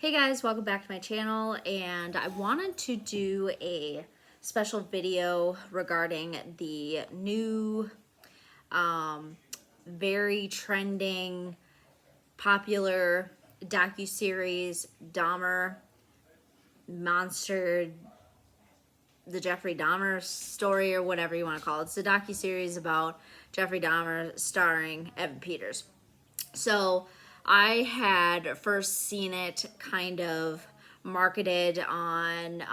Hey guys, welcome back to my channel, and I wanted to do a special video regarding the new, very trending, popular docuseries Dahmer Monster, the Jeffrey Dahmer story, or whatever you want to call it. It's a docuseries about Jeffrey Dahmer starring Evan Peters. So I had first seen it kind of marketed on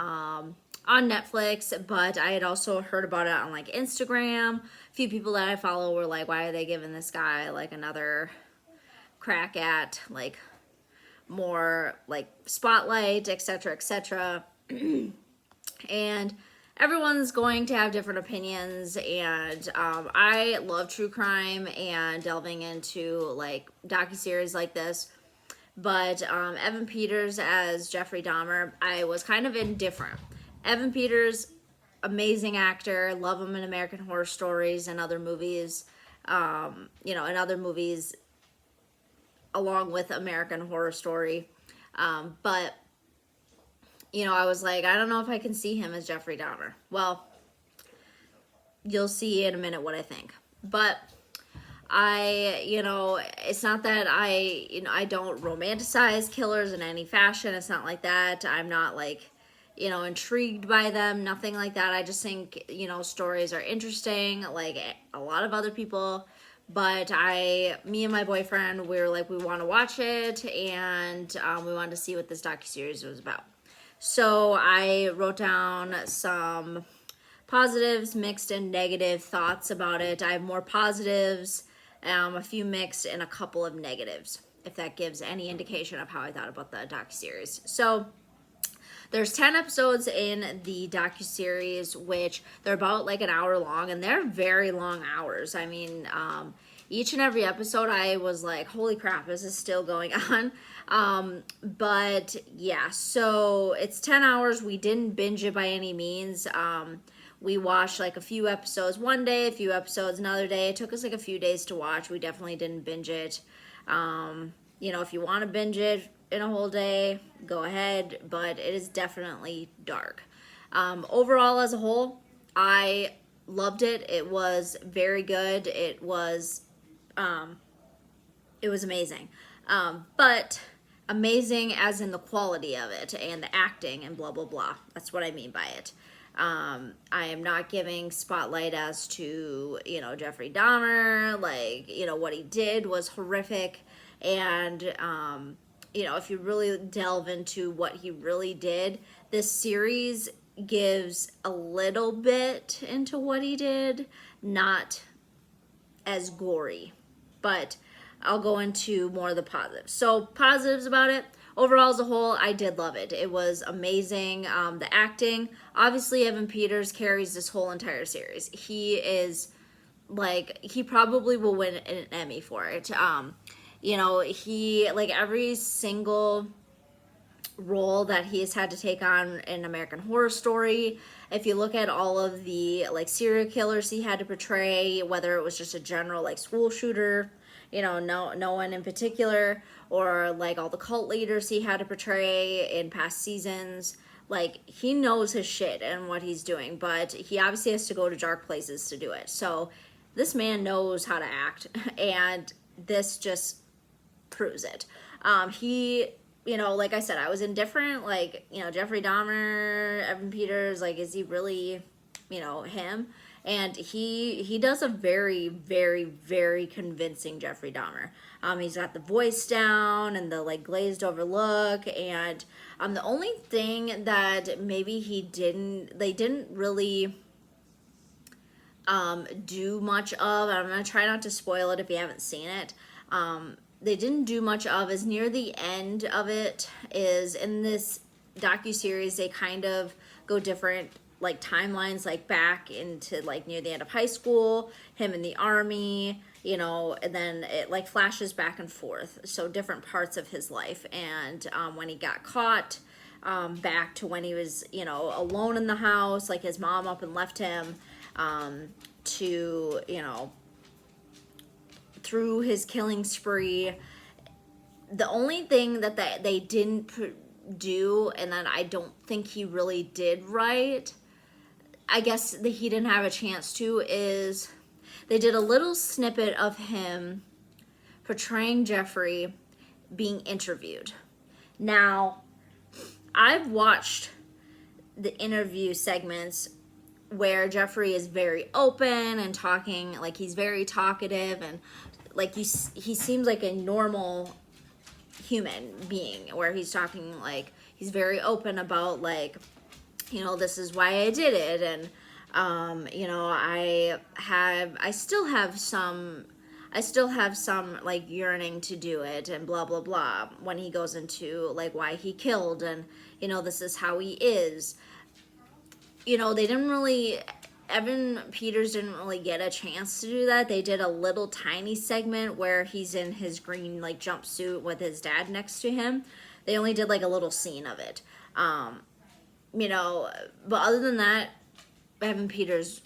Netflix, but I had also heard about it on like Instagram. A few people that I follow were like, why are they giving this guy like another crack at like more like spotlight, etc., etc. And everyone's going to have different opinions, and I love true crime and delving into like docuseries like this, but Evan Peters as Jeffrey Dahmer, I was kind of indifferent. Evan Peters, amazing actor, love him in American Horror Stories and other movies, in other movies along with American Horror Story, but I was like, I don't know if I can see him as Jeffrey Dahmer. Well, you'll see in a minute what I think. But it's not that I don't romanticize killers in any fashion. It's not like that. I'm not like, intrigued by them, nothing like that. I just think, stories are interesting, like a lot of other people. But me and my boyfriend, we were like, we want to watch it, and we wanted to see what this docuseries was about. So I wrote down some positives, mixed, and negative thoughts about it. I have more positives, a few mixed, and a couple of negatives, if that gives any indication of how I thought about the docuseries. So there's 10 episodes in the docuseries, which they're about like an hour long, and they're very long hours. I mean, each and every episode I was like, holy crap, is this still going on? But yeah, so it's 10 hours. We didn't binge it by any means. We watched like a few episodes one day, a few episodes another day. It took us like a few days to watch. We definitely didn't binge it. If you want to binge it in a whole day, go ahead, but it is definitely dark. Overall, as a whole, I loved it. It was very good. It was amazing. But amazing as in the quality of it and the acting and blah, blah, blah. That's what I mean by it. I am not giving spotlight as to, Jeffrey Dahmer. Like, what he did was horrific. And, if you really delve into what he really did, this series gives a little bit into what he did, not as gory, but I'll go into more of the positives. So positives about it, overall as a whole, I did love it. It was amazing. The acting, obviously Evan Peters carries this whole entire series. He is like, he probably will win an Emmy for it. He, like, every single role that he has had to take on in American Horror Story, if you look at all of the like serial killers he had to portray, whether it was just a general like school shooter, no one in particular, or like all the cult leaders he had to portray in past seasons, like he knows his shit and what he's doing, but he obviously has to go to dark places to do it. So this man knows how to act, and this just proves it. He, like I said, I was indifferent. Like, Jeffrey Dahmer, Evan Peters, like, is he really, him? And he does a very, very, very convincing Jeffrey Dahmer. He's got the voice down and the like glazed over look, and the only thing that maybe they didn't really do much of, I'm gonna try not to spoil it if you haven't seen it. They didn't do much of is near the end of it, is in this docuseries they kind of go different like timelines, like back into like near the end of high school, him in the army, and then it like flashes back and forth, so different parts of his life, and when he got caught, back to when he was alone in the house, like his mom up and left him, to through his killing spree. the only thing that they didn't do, and that I don't think he really did right, I guess that he didn't have a chance to, is they did a little snippet of him portraying Jeffrey being interviewed. Now, I've watched the interview segments where Jeffrey is very open and talking, like he's very talkative, and like he seems like a normal human being, where he's talking, like he's very open about, like, you know, this is why I did it, and you know, I still have some like yearning to do it, and blah blah blah, when he goes into like why he killed, and you know, this is how he is. You know, they didn't really, Evan Peters didn't really get a chance to do that. They did a little tiny segment where he's in his green like jumpsuit with his dad next to him. They only did like a little scene of it. You know, but other than that, Evan Peters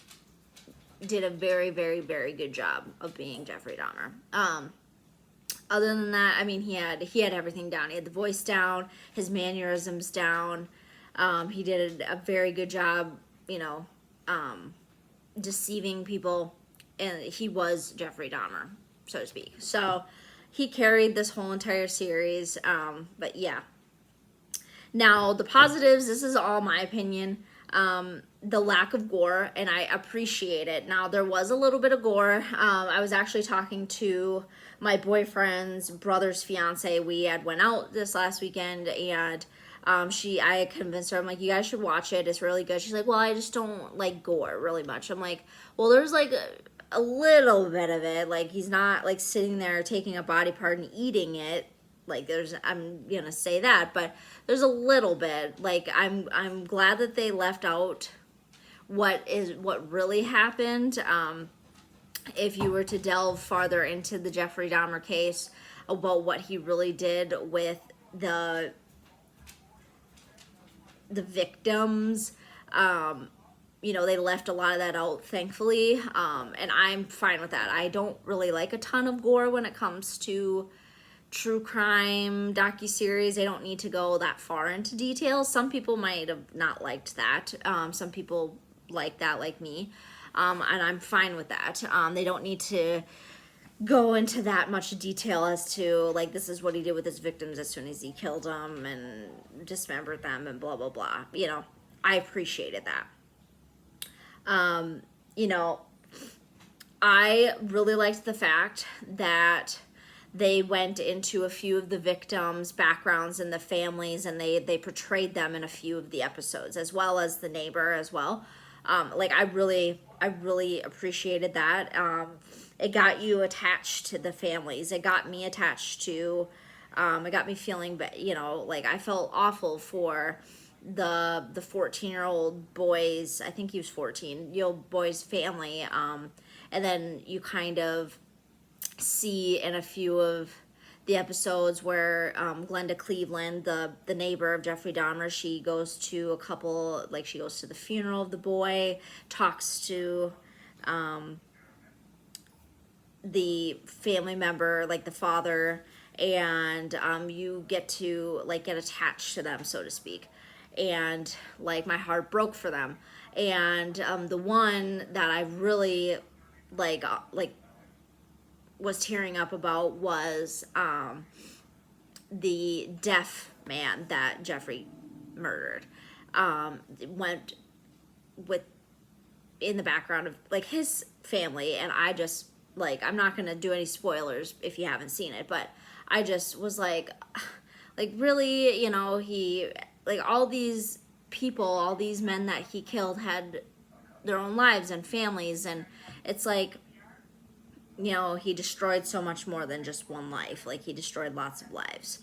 did a very, very, very good job of being Jeffrey Dahmer. Other than that, I mean, he had everything down. He had the voice down, his mannerisms down. He did a very good job, you know, deceiving people, and he was Jeffrey Dahmer, so to speak. So he carried this whole entire series. But yeah. Now, the positives, this is all my opinion. The lack of gore, and I appreciate it. Now, there was a little bit of gore. I was actually talking to my boyfriend's brother's fiance. We had went out this last weekend, and I had convinced her, I'm like, you guys should watch it. It's really good. She's like, well, I just don't like gore really much. I'm like, well, there's like a little bit of it. Like, he's not like sitting there taking a body part and eating it. Like, I'm gonna say that, but there's a little bit. Like, I'm glad that they left out what really happened. If you were to delve farther into the Jeffrey Dahmer case, about what he really did with the victims, you know, they left a lot of that out, thankfully, and I'm fine with that. I don't really like a ton of gore when it comes to true crime docuseries. They don't need to go that far into details. Some people might have not liked that. Some people like that, like me, and I'm fine with that. They don't need to go into that much detail as to, like, this is what he did with his victims as soon as he killed them and dismembered them and blah blah blah. You know, I appreciated that. You know, I really liked the fact that they went into a few of the victims' backgrounds and the families, and they portrayed them in a few of the episodes, as well as the neighbor as well. Like, I really appreciated that. It got you attached to the families. It got me attached to, it got me feeling, you know, like, I felt awful for the 14-year-old boy's, I think he was 14, boy's family. And then you kind of see in a few of the episodes where Glenda Cleveland, the neighbor of Jeffrey Dahmer, she goes to a couple, like, she goes to the funeral of the boy, talks to the family member, like the father, and you get to, like, get attached to them, so to speak. And, like, my heart broke for them. And the one that I really like was tearing up about was the deaf man that Jeffrey murdered. Went with, in the background of, like, his family, and I just, like, I'm not gonna do any spoilers if you haven't seen it, but I just was like really, you know, he, like, all these people, all these men that he killed had their own lives and families, and it's like, you know, he destroyed so much more than just one life. Like, he destroyed lots of lives.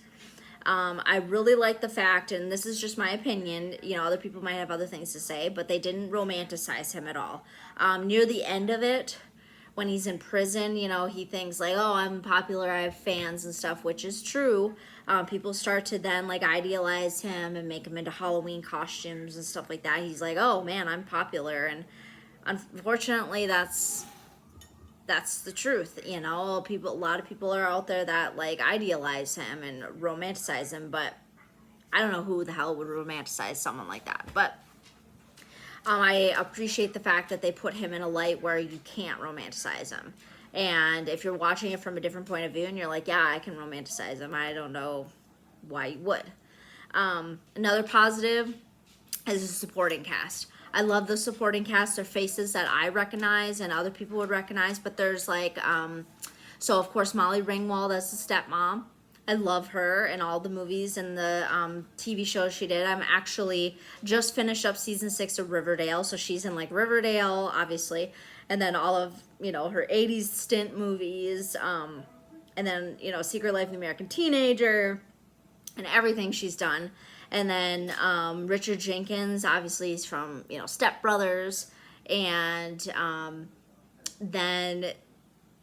I really like the fact, and this is just my opinion, you know, other people might have other things to say, but they didn't romanticize him at all. Near the end of it, when he's in prison, you know, he thinks, like, oh, I'm popular, I have fans and stuff, which is true. People start to then, like, idealize him and make him into Halloween costumes and stuff like that. He's like, oh, man, I'm popular. And unfortunately, that's that's the truth. You know, a lot of people are out there that like idealize him and romanticize him, but I don't know who the hell would romanticize someone like that. But I appreciate the fact that they put him in a light where you can't romanticize him. And if you're watching it from a different point of view and you're like, yeah, I can romanticize him, I don't know why you would. Another positive is the supporting cast. I love the supporting cast. They're faces that I recognize and other people would recognize, but there's like, so of course Molly Ringwald as the stepmom. I love her and all the movies and the TV shows she did. I'm actually just finished up season 6 of Riverdale, so she's in like Riverdale, obviously, and then all of her '80s stint movies, and then Secret Life of the American Teenager, and everything she's done. And then Richard Jenkins, obviously, he's from Step Brothers, and then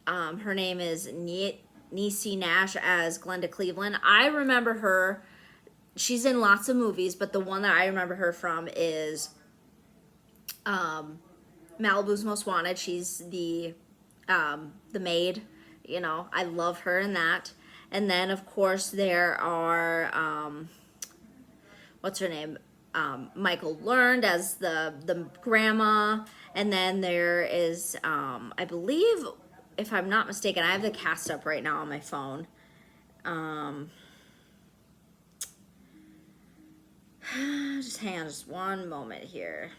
her name is Niecy Nash as Glenda Cleveland. I remember her. She's in lots of movies, but the one that I remember her from is Malibu's Most Wanted. She's the maid. I love her in that. And then of course there are what's her name? Michael Learned as the grandma, and then there is I believe, if I'm not mistaken, I have the cast up right now on my phone. Just hang on just one moment here.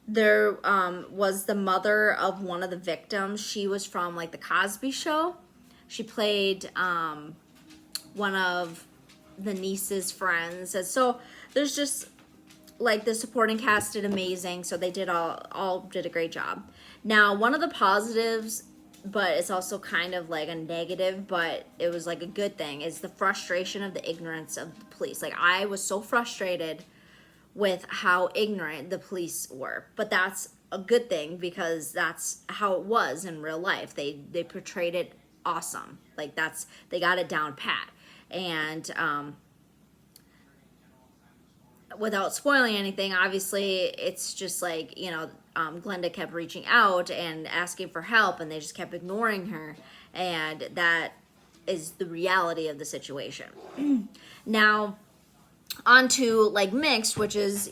There was the mother of one of the victims. She was from like the Cosby Show. She played one of the niece's friends. And so there's just like the supporting cast did amazing. So they did all did a great job. Now, one of the positives, but it's also kind of like a negative, but it was like a good thing, is the frustration of the ignorance of the police. Like, I was so frustrated with how ignorant the police were, but that's a good thing because that's how it was in real life. They portrayed it awesome. Like, they got it down pat. And without spoiling anything, obviously it's just like, Glenda kept reaching out and asking for help, and they just kept ignoring her, and that is the reality of the situation. Now, on to like mixed, which is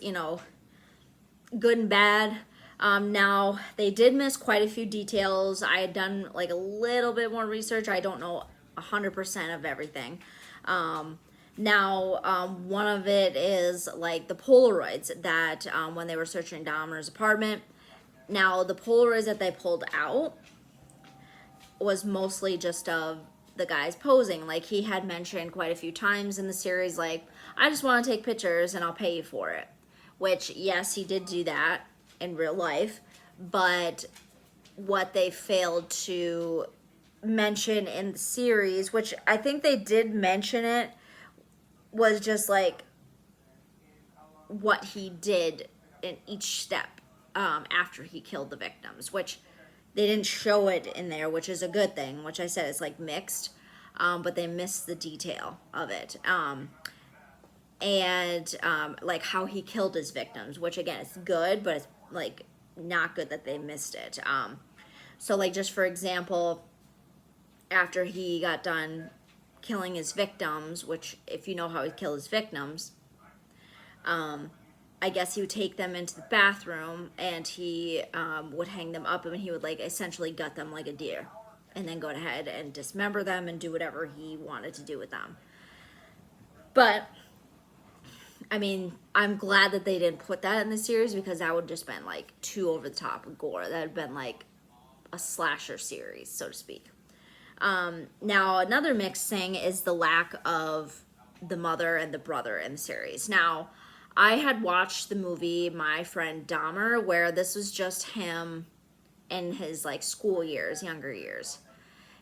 good and bad. Now, they did miss quite a few details. I had done like a little bit more research. I don't know 100% of everything. Now, one of it is like the Polaroids that when they were searching Dahmer's apartment. Now, the Polaroids that they pulled out was mostly just of the guys posing. Like, he had mentioned quite a few times in the series, like, I just want to take pictures and I'll pay you for it. Which, yes, he did do that in real life. But what they failed to mention in the series, which I think they did mention it, was just like what he did in each step after he killed the victims, which they didn't show it in there, which is a good thing, which I said is like mixed, but they missed the detail of it. And like how he killed his victims, which again, it's good, but it's like not good that they missed it. So like, just for example, after he got done killing his victims, which if you know how he killed his victims, I guess he would take them into the bathroom and he would hang them up, and he would like essentially gut them like a deer and then go ahead and dismember them and do whatever he wanted to do with them. But I mean, I'm glad that they didn't put that in the series, because that would just been like too over the top of gore. That had been like a slasher series, so to speak. Now, another mixed thing is the lack of the mother and the brother in the series. Now, I had watched the movie My Friend Dahmer, where this was just him in his like school years, younger years.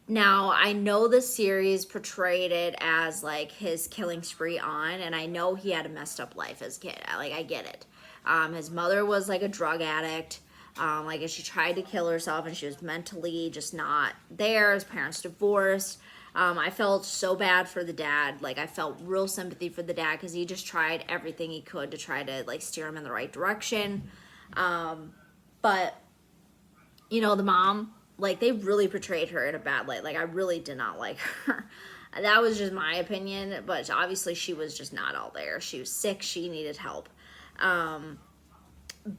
Now, I know the series portrayed it as like his killing spree on, and I know he had a messed up life as a kid. I get it. His mother was like a drug addict. Like, she tried to kill herself and she was mentally just not there. His parents divorced. I felt so bad for the dad. Like, I felt real sympathy for the dad, because he just tried everything he could to try to like steer him in the right direction. But the mom, like they really portrayed her in a bad light. Like I really did not like her. That was just my opinion, but obviously she was just not all there. She was sick, she needed help.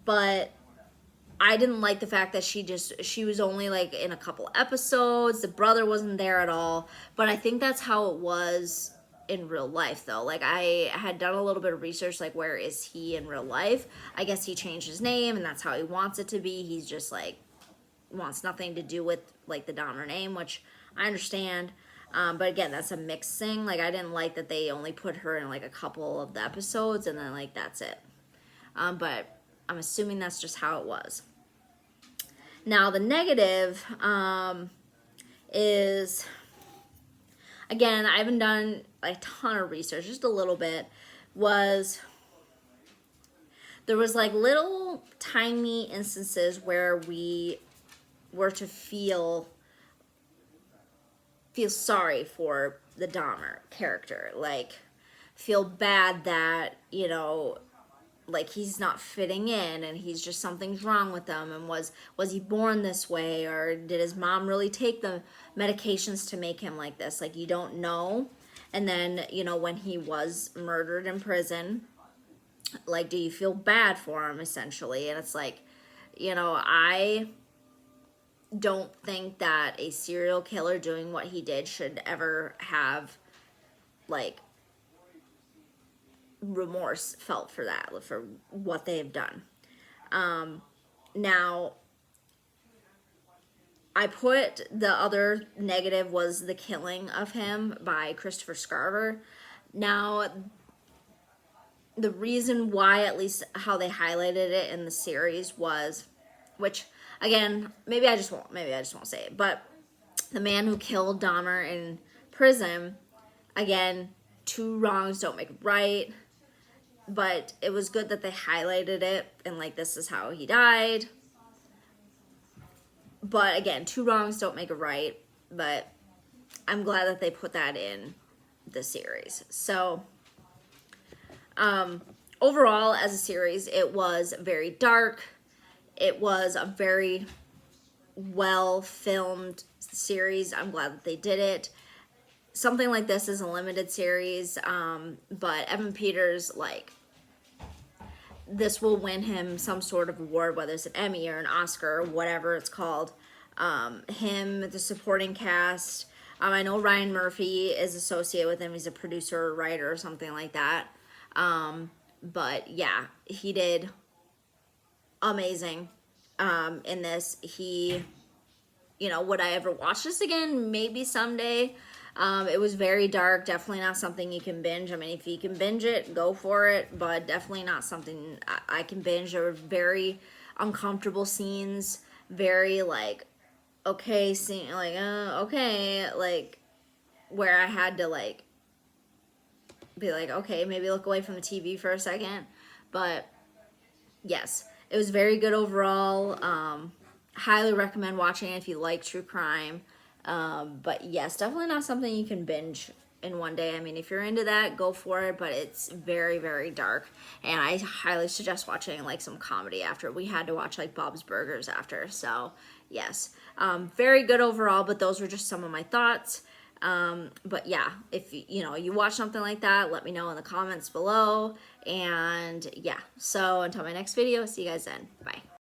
But I didn't like the fact that she was only like in a couple episodes. The brother wasn't there at all. But I think that's how it was in real life though. Like I had done a little bit of research, like where is he in real life? I guess he changed his name and that's how he wants it to be. He's just like wants nothing to do with like the Dahmer name, which I understand. But again, that's a mixed thing. Like I didn't like that they only put her in like a couple of the episodes and then like that's it. But I'm assuming that's just how it was. Now the negative is, again, I haven't done a ton of research, just a little bit, there was like little tiny instances where we were to feel sorry for the Dahmer character, like feel bad that, you know, like he's not fitting in and he's just something's wrong with him, and was he born this way, or did his mom really take the medications to make him like this? Like you don't know. And then, you know, when he was murdered in prison, like do you feel bad for him essentially? And it's like, you know, I don't think that a serial killer doing what he did should ever have like remorse felt for that, for what they have done. Now I put the other negative was the killing of him by Christopher Scarver. Now the reason why, at least how they highlighted it in the series, was, which again, maybe I just won't say it, but the man who killed Dahmer in prison, again, two wrongs don't make it right, but it was good that they highlighted it and like this is how he died. But again, two wrongs don't make it right, but I'm glad that they put that in the series. So overall, as a series, it was very dark. It was a very well filmed series. I'm glad that they did it. Something like this is a limited series, but Evan Peters, like, this will win him some sort of award, whether it's an Emmy or an Oscar or whatever it's called. Him, the supporting cast. I know Ryan Murphy is associated with him. He's a producer or writer or something like that. But yeah, he did amazing in this. He, you know, would I ever watch this again? Maybe someday. It was very dark, definitely not something you can binge. I mean, if you can binge it, go for it, but definitely not something I can binge. There were very uncomfortable scenes, very like, okay, scene, like, okay, like, where I had to like, be like, okay, maybe look away from the TV for a second, but yes, it was very good overall. Highly recommend watching it if you like true crime. But yes, definitely not something you can binge in one day. I mean, if you're into that, go for it, but it's very, very dark, and I highly suggest watching like some comedy after. We had to watch like Bob's Burgers after, so yes, very good overall, but those were just some of my thoughts. But yeah, if you know, you watch something like that, let me know in the comments below, and yeah, so until my next video, see you guys then, bye.